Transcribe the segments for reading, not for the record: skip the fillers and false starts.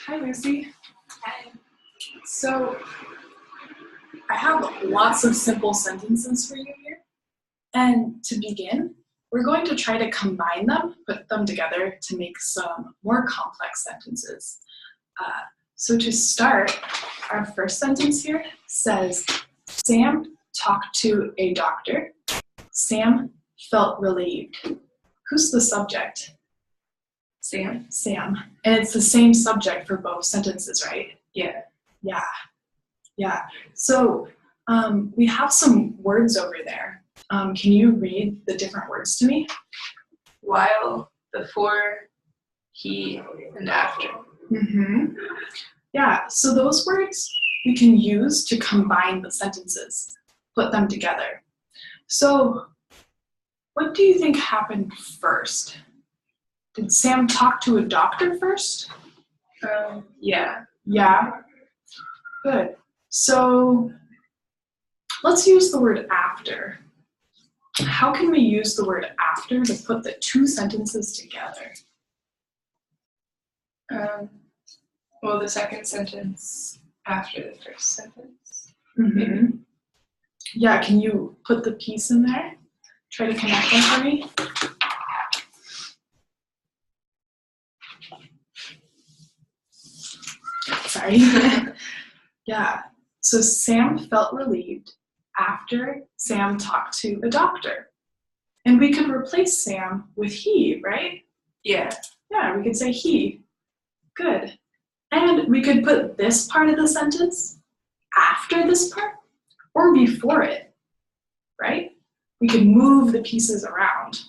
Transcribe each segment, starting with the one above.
Hi, Lucy. Hi. So, I have lots of simple sentences for you here. And to begin, we're going to try to combine them, put them together to make some more complex sentences. So to start, our first sentence here says, Sam talked to a doctor. Sam felt relieved. Who's the subject? Sam. Sam. And it's the same subject for both sentences, right? Yeah. Yeah. So we have some words over there. Can you read the different words to me? While, before, he, and after. Mm-hmm. Yeah, so those words we can use to combine the sentences, put them together. So what do you think happened first? Did Sam talk to a doctor first? Yeah. Yeah. Good. So let's use the word after. How can we use the word after to put the two sentences together? Well, the second sentence after the first sentence. Mm-hmm. Yeah, can you put the piece in there? Try to connect them for me. Sorry. Yeah, so Sam felt relieved after Sam talked to a doctor. And we could replace Sam with he, right? Yeah. Yeah, we could say he. Good. And we could put this part of the sentence after this part or before it, right? We could move the pieces around.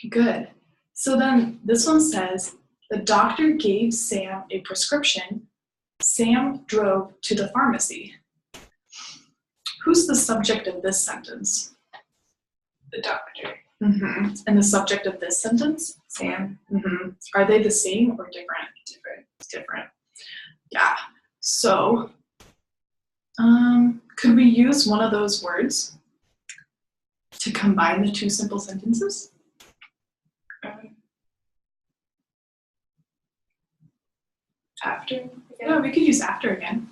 Good. So then this one says, the doctor gave Sam a prescription. Sam drove to the pharmacy. Who's the subject of this sentence? The doctor. Mm-hmm. And the subject of this sentence? Sam. Mm-hmm. Are they the same or different? Different. Yeah. So, could we use one of those words to combine the two simple sentences? After? Again? Yeah, we could use after again.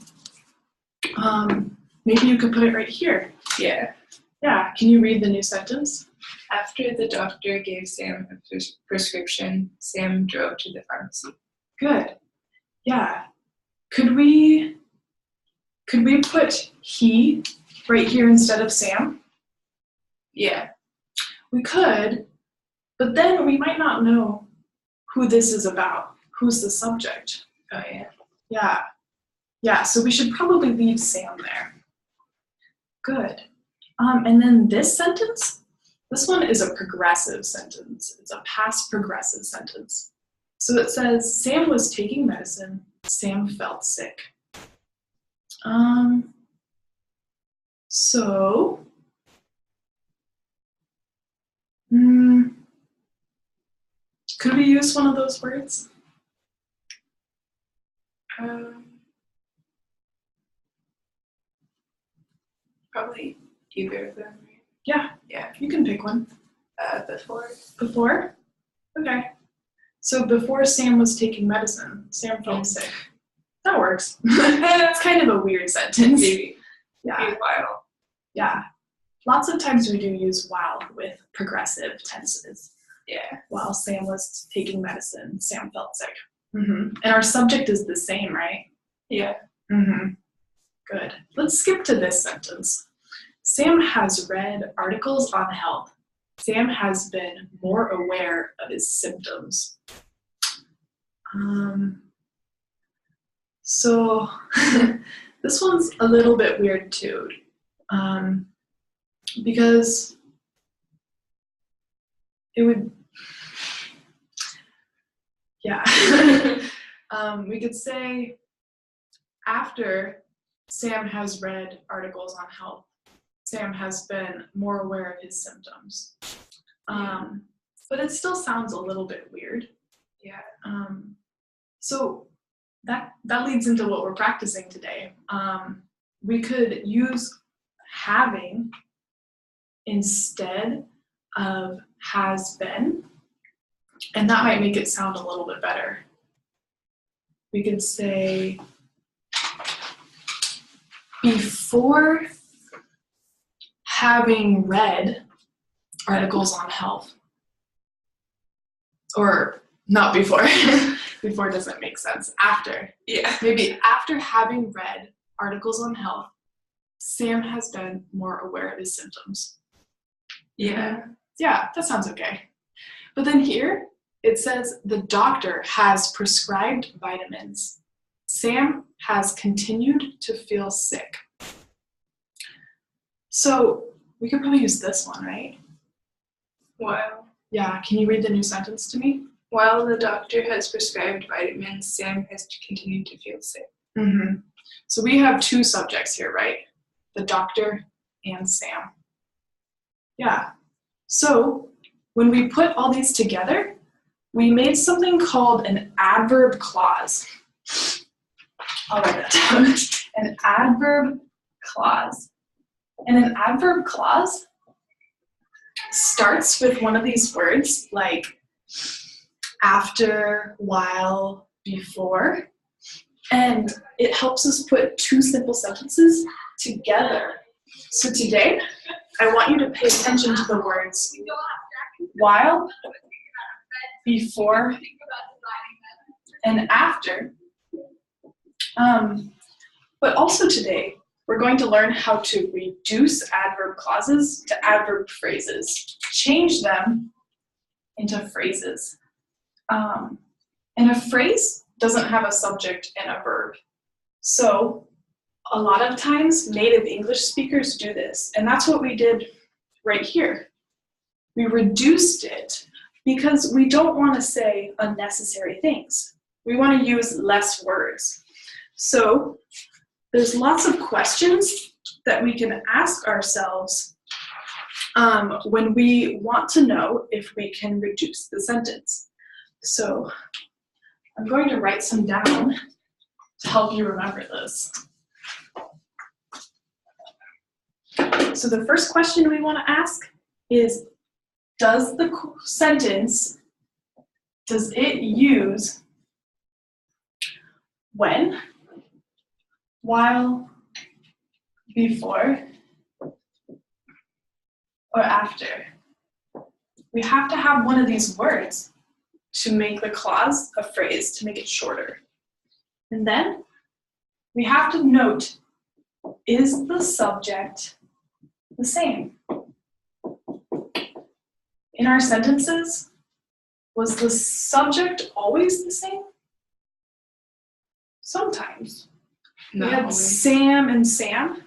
Maybe you could put it right here. Yeah. Yeah. Can you read the new sentence? After the doctor gave Sam a prescription, Sam drove to the pharmacy. Good. Yeah. Could we put he right here instead of Sam? Yeah. We could, but then we might not know who this is about. Who's the subject? Oh, yeah. Yeah, so we should probably leave Sam there. Good. And then this sentence, this one is a progressive sentence. It's a past progressive sentence. So it says, Sam was taking medicine. Sam felt sick. Could we use one of those words? Probably either of them. Yeah, you can pick one. Before. Before? Okay. So before Sam was taking medicine, Sam felt sick. That works. It's kind of a weird sentence. Maybe. Yeah. Maybe while. Yeah. Lots of times we do use while with progressive tenses. Yeah. While Sam was taking medicine, Sam felt sick. Mm-hmm. And our subject is the same, right? Yeah. Mm-hmm. Good. Let's skip to this sentence. Sam has read articles on health. Sam has been more aware of his symptoms. So this one's a little bit weird too, because it would, we could say after Sam has read articles on health, Sam has been more aware of his symptoms. But it still sounds a little bit weird. Yeah. So that leads into what we're practicing today. We could use having instead of has been, and that might make it sound a little bit better. we could say before having read articles on health. Or not before. Before doesn't make sense. After. Yeah. Maybe after having read articles on health, Sam has been more aware of his symptoms. Yeah. Yeah, that sounds okay. But then here, it says the doctor has prescribed vitamins. Sam has continued to feel sick. So we could probably use this one, right? While Yeah, can you read the new sentence to me? While the doctor has prescribed vitamins, Sam has continued to feel sick. Mm-hmm. So we have two subjects here, right? The doctor and Sam. Yeah. So when we put all these together, we made something called an adverb clause. I'll write that down. An adverb clause. And an adverb clause starts with one of these words like after, while, before, and it helps us put two simple sentences together. So today, I want you to pay attention to the words while, before, and after. But also today, we're going to learn how to reduce adverb clauses to adverb phrases, change them into phrases. And a phrase doesn't have a subject and a verb. So a lot of times native English speakers do this, and that's what we did right here. We reduced it because we don't want to say unnecessary things. We want to use less words. So there's lots of questions that we can ask ourselves when we want to know if we can reduce the sentence. So I'm going to write some down to help you remember this. So the first question we want to ask is, does the sentence, does it use when, while, before, or after? We have to have one of these words to make the clause a phrase, to make it shorter. And then we have to note, is the subject the same? In our sentences, was the subject always the same? Sometimes. Not We had always. Sam and Sam,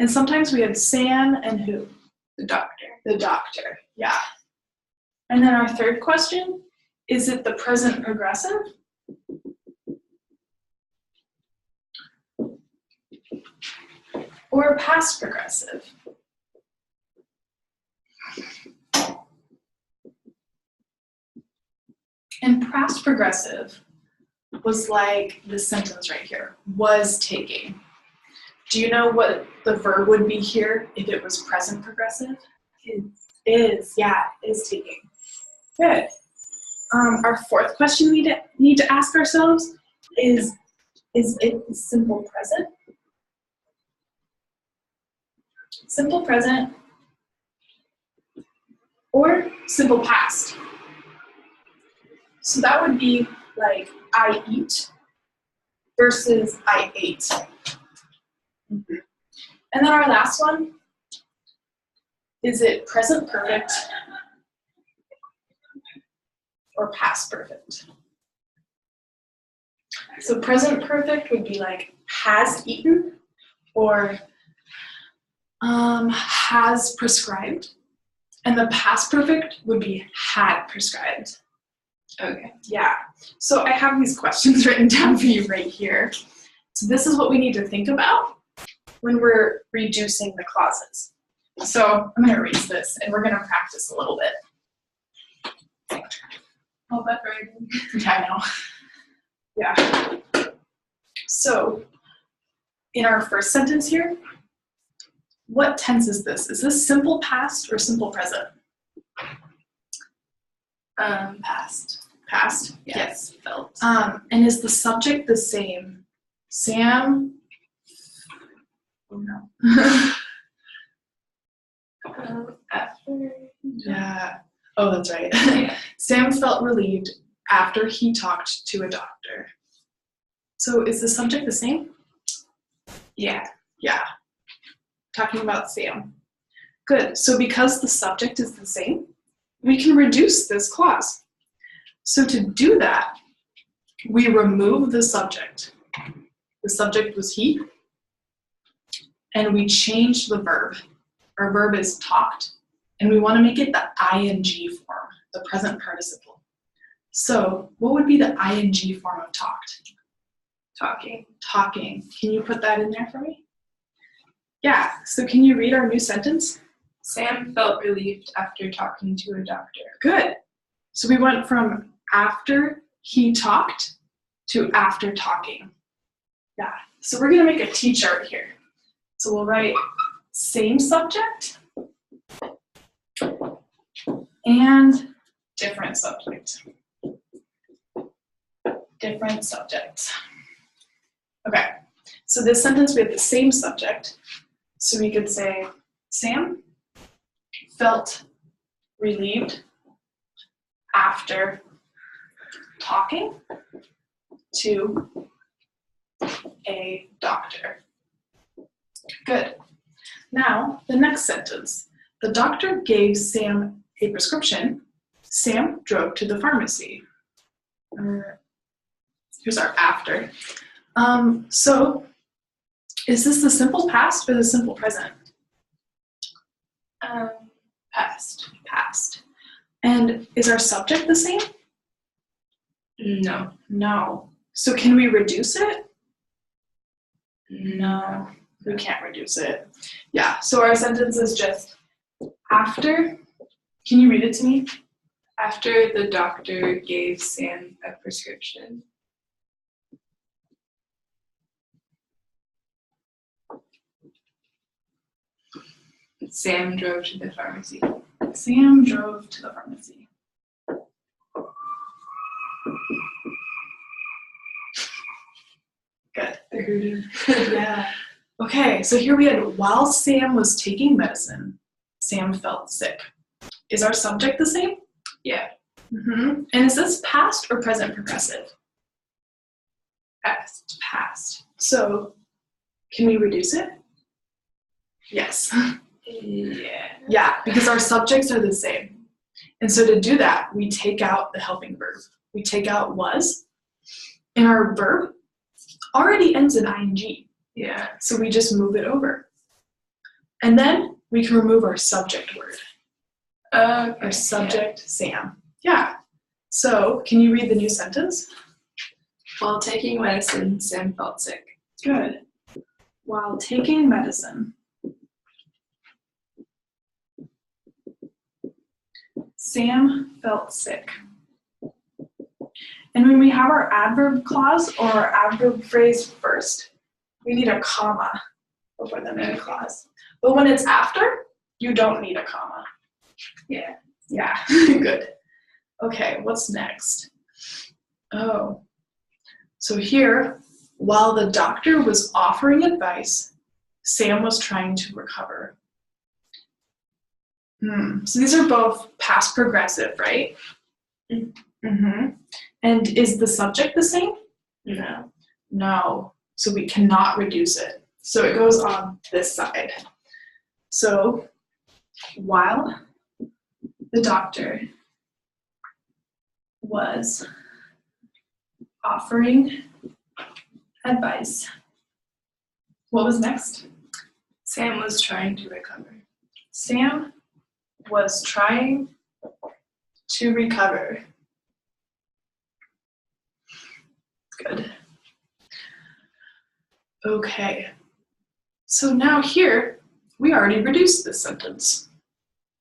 and sometimes we had Sam and who? The doctor. The doctor, yeah. And then our third question, is it the present progressive? Or past progressive? And past progressive was like this sentence right here, was taking. Do you know what the verb would be here if it was present progressive? Is, yeah, is taking. Good. Our fourth question we need to ask ourselves is it the simple present? Simple present or simple past? So that would be like I eat versus I ate. Mm-hmm. And then our last one, is it present perfect or past perfect? So present perfect would be like has eaten or has prescribed. And the past perfect would be had prescribed. Okay. Yeah. So I have these questions written down for you right here. So this is what we need to think about when we're reducing the clauses. So I'm going to erase this and we're going to practice a little bit. All that writing. Yeah, I know. Yeah. So in our first sentence here, what tense is this? Is this simple past or simple present? Past. Past? Yeah. Yes. Felt. And is the subject the same? Sam. Oh no. After. Yeah. Oh, that's right. Yeah. Sam felt relieved after he talked to a doctor. So is the subject the same? Yeah. Yeah. Talking about Sam. Good. So because the subject is the same, we can reduce this clause. So to do that, we remove the subject. The subject was he, and we change the verb. Our verb is talked, and we want to make it the ing form, the present participle. So what would be the ing form of talked? Talking. Talking. Can you put that in there for me? Yeah. So can you read our new sentence? Sam felt relieved after talking to a doctor. Good. So we went from after he talked to after talking. Yeah. So we're going to make a T-chart here. So we'll write same subject and different subject. Different subjects. Okay. So this sentence, we have the same subject. So we could say, Sam felt relieved after talking to a doctor. Good. Now, the next sentence. The doctor gave Sam a prescription. Sam drove to the pharmacy. Here's our after. So, is this the simple past or the simple present? Past. Past. And is our subject the same? No. No. So can we reduce it? No. We can't reduce it. Yeah, so our sentence is just after. Can you read it to me? After the doctor gave Sam a prescription. Sam drove to the pharmacy. Sam drove to the pharmacy. Good. Yeah. Okay, so here we had, while Sam was taking medicine, Sam felt sick. Is our subject the same? Yeah. Mm-hmm. And is this past or present progressive? Past. Past. So, can we reduce it? Yes. Yeah. Yeah, because our subjects are the same. And so to do that, we take out the helping verb. We take out was, and our verb already ends in ing. Yeah. So we just move it over. And then we can remove our subject word. Our subject, Sam. Yeah. So can you read the new sentence? While taking medicine, Sam felt sick. Good. While taking medicine, Sam felt sick. And when we have our adverb clause or our adverb phrase first, we need a comma before the main clause. But when it's after, you don't need a comma. Yeah. Yeah, good. Okay, what's next? Oh, so here, while the doctor was offering advice, Sam was trying to recover. So these are both past progressive, right? Mm-hmm. And is the subject the same? No. No. So we cannot reduce it. So it goes on this side. So while the doctor was offering advice, what was next? Sam was trying to recover. Sam was trying to recover. Good. Okay. So now here, we already reduced this sentence.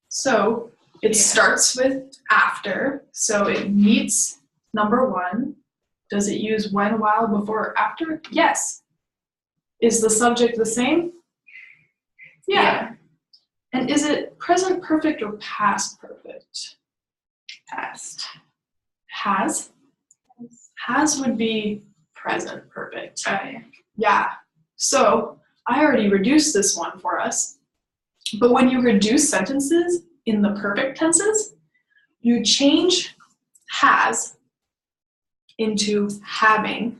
So it starts with after, so it meets number one. Does it use when, while, before, or after? Yes. Is the subject the same? Yeah. And is it present perfect or past perfect? Past. Has. Has would be present perfect. Oh, yeah. Yeah. So I already reduced this one for us. But when you reduce sentences in the perfect tenses, you change has into having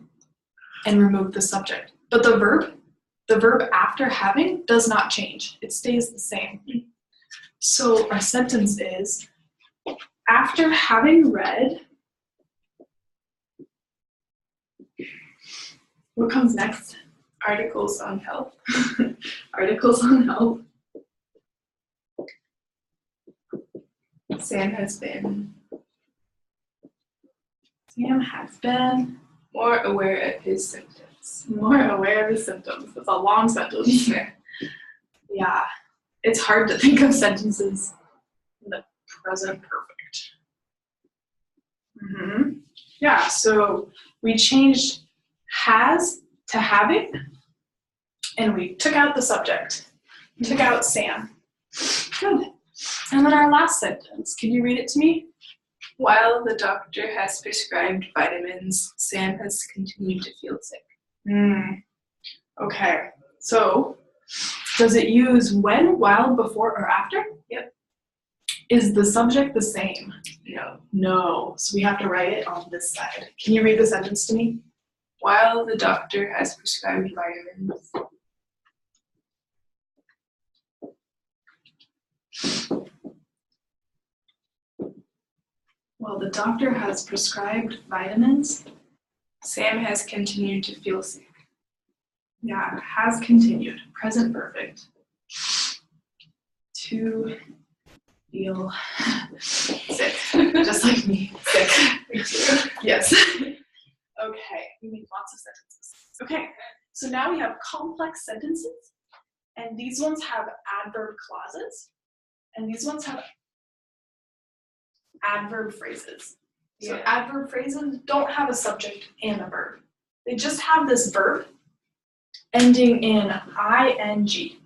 and remove the subject. But the verb after having does not change. It stays the same. So our sentence is, after having read, what comes next? Articles on health. Articles on health. Sam has been more aware of his symptoms. More aware of his symptoms. That's a long sentence. Yeah. Yeah. It's hard to think of sentences in the present perfect. Yeah, so we changed has to having, and we took out the subject. Took out Sam. Good. And then our last sentence. Can you read it to me? While the doctor has prescribed vitamins, Sam has continued to feel sick. Okay. So, does it use when, while, before, or after? Yep. Is the subject the same? No. No. So we have to write it on this side. Can you read the sentence to me? While the doctor has prescribed vitamins. Well, the doctor has prescribed vitamins. Sam has continued to feel sick. Yeah, has continued. Present perfect. To feel sick. Just like me. Sick. Me too. Yes. Okay, we make lots of sentences. Okay, so now we have complex sentences, and these ones have adverb clauses, and these ones have adverb phrases. So Yeah. adverb phrases don't have a subject and a verb. They just have this verb ending in ing.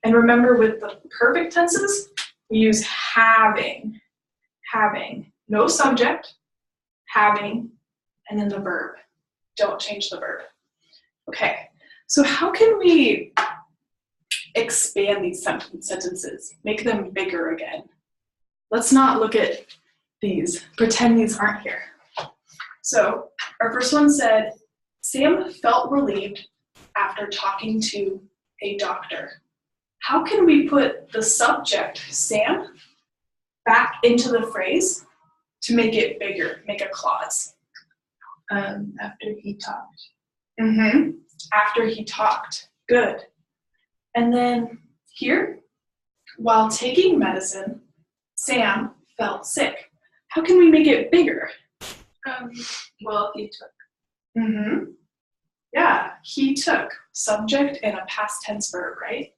And remember, with the perfect tenses, we use having, no subject, having, and then the verb. Don't change the verb. Okay, so how can we expand these sentences, make them bigger again? Let's not look at these, pretend these aren't here. So our first one said, Sam felt relieved after talking to a doctor. How can we put the subject, Sam, back into the phrase to make it bigger, make a clause? After he talked. After he talked. Good. And then here, while taking medicine, Sam felt sick. How can we make it bigger? Well, he took. Yeah, he took. Subject and a past tense verb, right?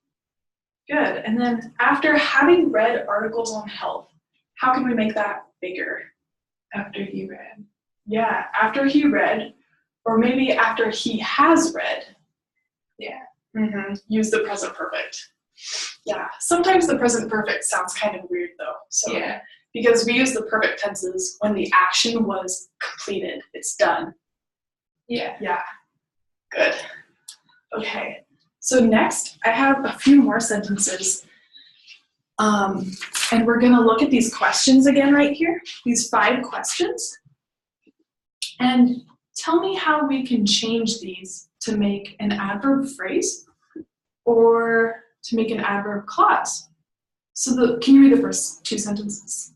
Good. And then after having read articles on health, how can we make that bigger? After he read. Yeah, after he read, or maybe after he has read. Yeah. Use the present perfect. Yeah, sometimes the present perfect sounds kind of weird though. So Yeah. because we use the perfect tenses when the action was completed, it's done. Yeah. Yeah, good. Okay, so next I have a few more sentences. And we're gonna look at these questions again right here, these 5 questions. And tell me how we can change these to make an adverb phrase or to make an adverb clause. So can you read the first 2 sentences?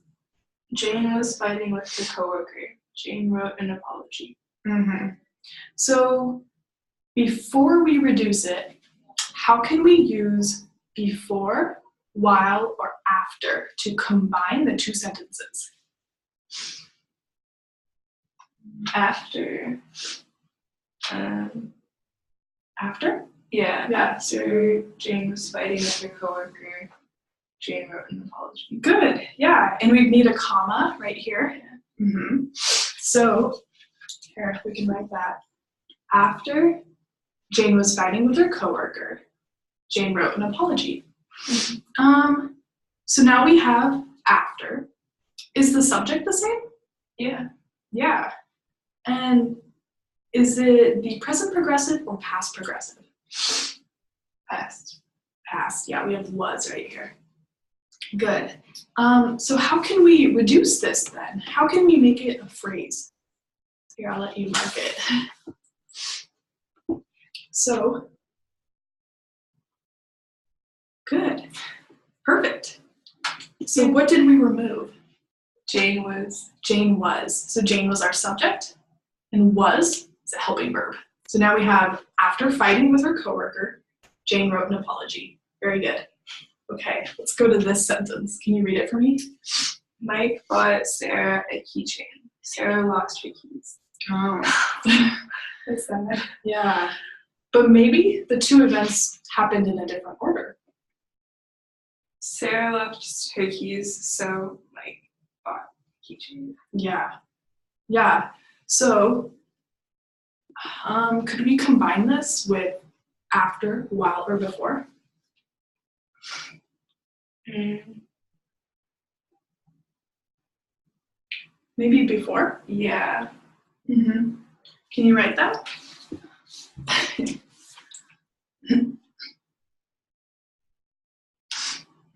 Jane was fighting with her coworker. Jane wrote an apology. So before we reduce it, how can we use before, while, or after to combine the 2 sentences? After. After? Yeah. Yeah. After Jane was fighting with her coworker, Jane wrote an apology. Good, yeah. And we need a comma right here. So here, we can write that. After Jane was fighting with her coworker, Jane wrote an apology. So now we have after, Is the subject the same? Yeah. Yeah. And is it the present progressive or past progressive? Past. Past. Yeah, we have was right here. Good. So how can we reduce this then? How can we make it a phrase? Here, I'll let you mark it. So, good. Perfect. So what did we remove? Jane was. Jane was. So Jane was our subject, and was is a helping verb. So now we have, after fighting with her coworker, Jane wrote an apology. Very good. Okay, let's go to this sentence. Can you read it for me? Mike bought Sarah a keychain. Sarah lost her keys. Oh. That's sad. Yeah. But maybe the two events happened in a different order. Sarah left her keys, so Mike bought a keychain. Yeah. Yeah. So, could we combine this with after, while, or before? Maybe before? Yeah. Mm-hmm. Can you write that?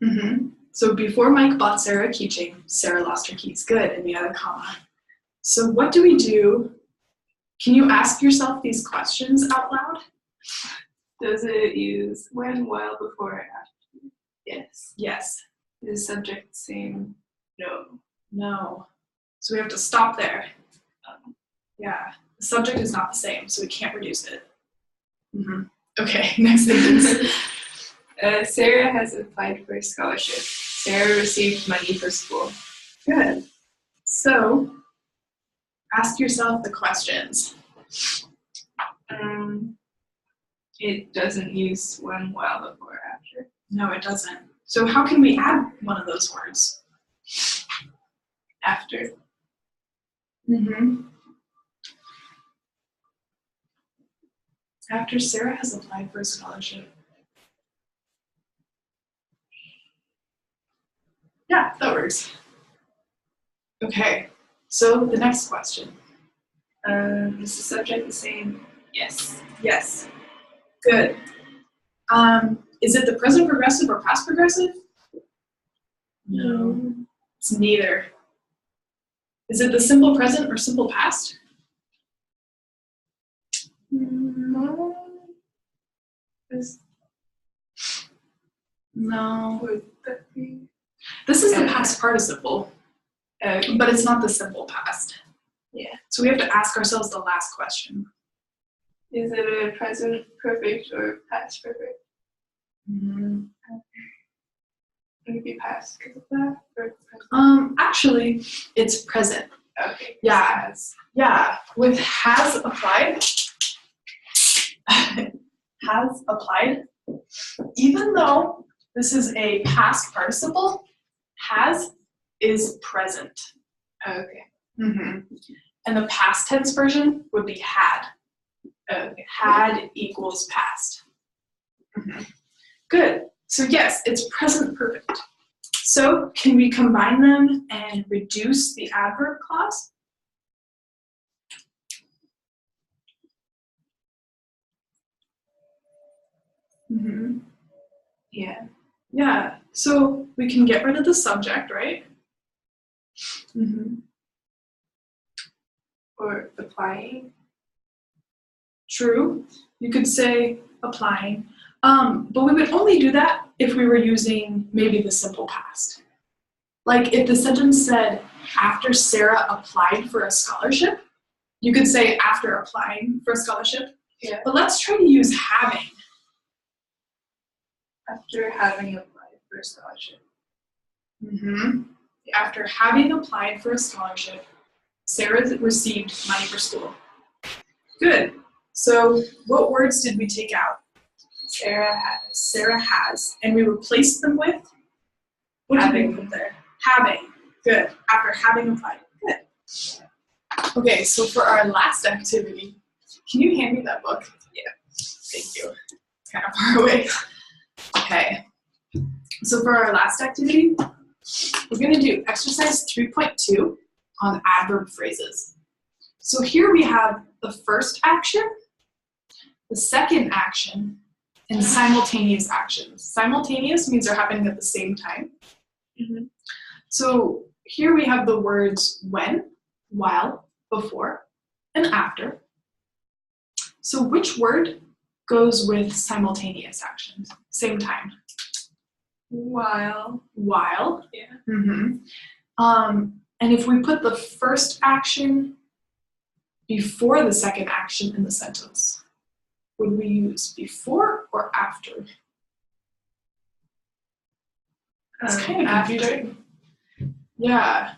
Mm-hmm. So before Mike bought Sarah a keychain, Sarah lost her keys. Good, and the other comma. So what do we do? Can you ask yourself these questions out loud? Does it use when, while, before, or after? Yes. Yes. Is the subject the same? No. No. So we have to stop there. Yeah. The subject is not the same, so we can't reduce it. Mm-hmm. Okay, next sentence. Sarah has applied for a scholarship. Sarah received money for school. Good. So, ask yourself the questions. It doesn't use when, while, before, or after. No, it doesn't. So how can we add one of those words? After. Mm-hmm. After Sarah has applied for a scholarship. Yeah, that works. Okay, so the next question. Is the subject the same? Yes. Yes. Good. Is it the present progressive or past progressive? No. It's neither. Is it the simple present or simple past? No. No. Would that be? This is the past participle, Okay. but it's not the simple past. Yeah. So we have to ask ourselves the last question. Is it a present perfect or past perfect? Mm-hmm. Would it be past because of that? Or present? Actually, it's present. Okay. Yeah. Has. Yeah, with has applied, has applied, even though this is a past participle, has is present. Okay. Mm-hmm. And the past tense version would be had. Okay. Had equals past. Mm-hmm. Good. So yes, it's present perfect. So can we combine them and reduce the adverb clause? Mm-hmm. Yeah. Yeah, so we can get rid of the subject, right? Mm-hmm. Or applying. True. You could say applying. But we would only do that if we were using maybe the simple past. Like if the sentence said, after Sarah applied for a scholarship, you could say after applying for a scholarship. Yeah. But let's try to use having. After having applied for a scholarship. Mm-hmm. After having applied for a scholarship, Sarah received money for school. Good. So what words did we take out? Sarah has. Sarah has. And we replaced them with? What did we put there? Having. Good. After having applied. Good. Okay, so for our last activity, can you hand me that book? Yeah. Thank you. It's kind of far away. Okay. So for our last activity, We're going to do exercise 3.2 on adverb phrases. So here we have the first action, the second action, and simultaneous actions. Simultaneous means they're happening at the same time. So here we have the words when, while, before, and after. So which word goes with simultaneous actions? Same time. While. While. Yeah. And if we put the first action before the second action in the sentence, would we use before or after? It's kind of confusing. Yeah.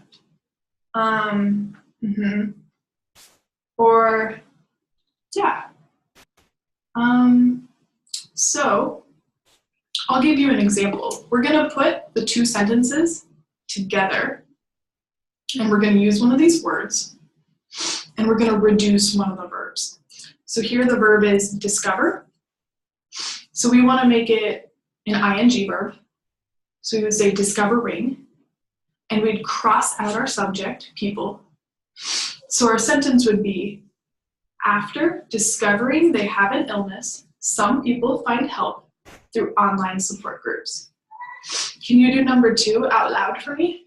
Or, yeah. So, I'll give you an example. We're going to put the two sentences together, and we're going to use one of these words, and we're going to reduce one of the verbs. So here the verb is discover. So we want to make it an ing verb. So we would say discovering, and we'd cross out our subject, people. So our sentence would be, after discovering they have an illness, some people find help through online support groups. Can you do number 2 out loud for me?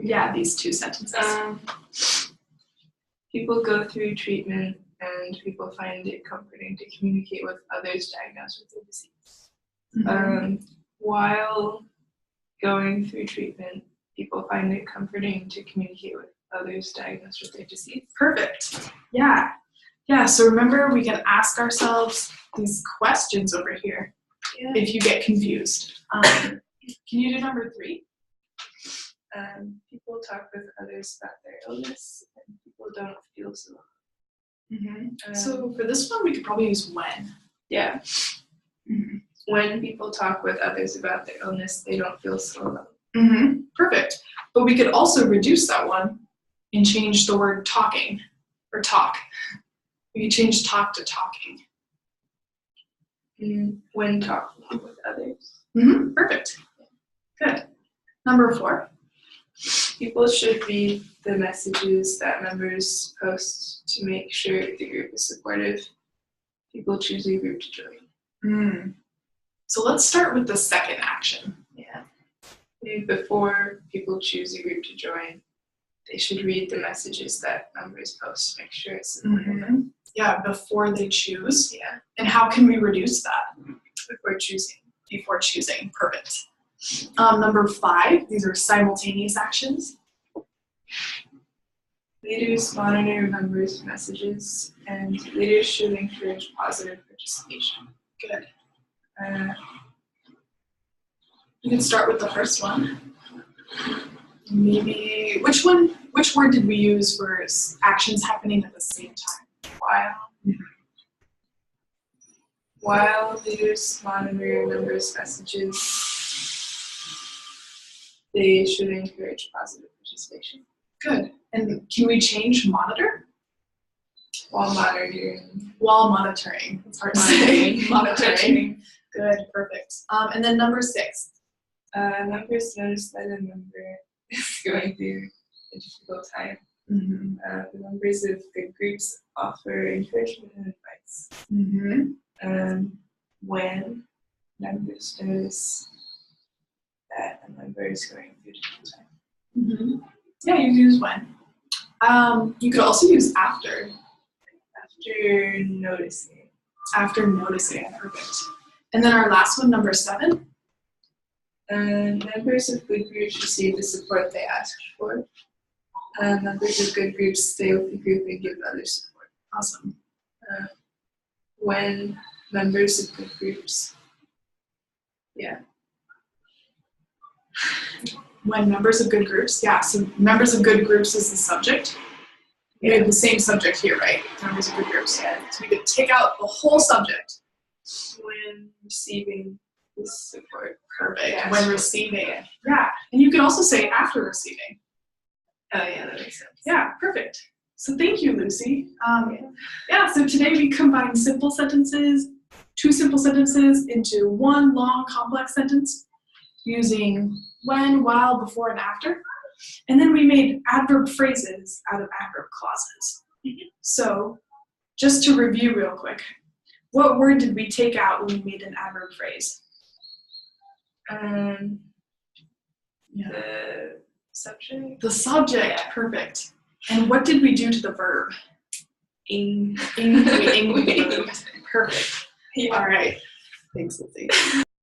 Yeah, these two sentences. People go through treatment and people find it comforting to communicate with others diagnosed with the disease. While going through treatment, people find it comforting to communicate with others diagnosed with their disease. Perfect. Yeah. Yeah, so remember we can ask ourselves these questions over here if you get confused. Can you do number 3? People talk with others about their illness and people don't feel so alone. So for this one, we could probably use when. Yeah. When people talk with others about their illness, they don't feel so alone. Perfect. But we could also reduce that one and change the word talking or talk. We could change talk to talking. When talking with others. Perfect. Good. Number 4. People should read the messages that members post to make sure the group is supportive. People choose a group to join. So let's start with the second action. Yeah. Before people choose a group to join, they should read the messages that members post to make sure it's supportive. Yeah, before they choose. Yeah. And how can we reduce that? Before choosing. Before choosing. Perfect. Number 5, these are simultaneous actions. Leaders monitor members' messages, and leaders should encourage positive participation. Good. You can start with the first one. Maybe, which word did we use for actions happening at the same time? While. While leaders monitor members' messages, they should encourage positive participation. Good. And can we change monitor? While monitoring. While monitoring. It's hard to say. Monitoring. Good. Perfect. And then number 6. Members notice that a member is going through a difficult time. The members of good groups offer encouragement and advice. When members notice that a member is going through a difficult time. Yeah, you use when. You could also use after. After noticing. After noticing. Perfect. And then our last one, number 7. Members of good groups receive the support they ask for. Members of good groups stay with the group and give others support. Awesome. When members of good groups. Yeah. When members of good groups, yeah, so members of good groups is the subject. We have the same subject here, right? Members of good groups. Yeah. So we could take out the whole subject. When receiving this support. Perfect. Yeah, when receiving. Yeah. And you can also say after receiving. Oh yeah, that makes sense. Yeah, perfect. So thank you, Lucy. Yeah, so today we combined simple sentences, 2 simple sentences into 1 long complex sentence. using when, while, before, and after. And then we made adverb phrases out of adverb clauses. So just to review real quick, what word did we take out when we made an adverb phrase? The subject. The subject, Yeah. perfect. And what did we do to the verb? Ing. We moved. Perfect. Yeah. All right. Thanks, Lizzie.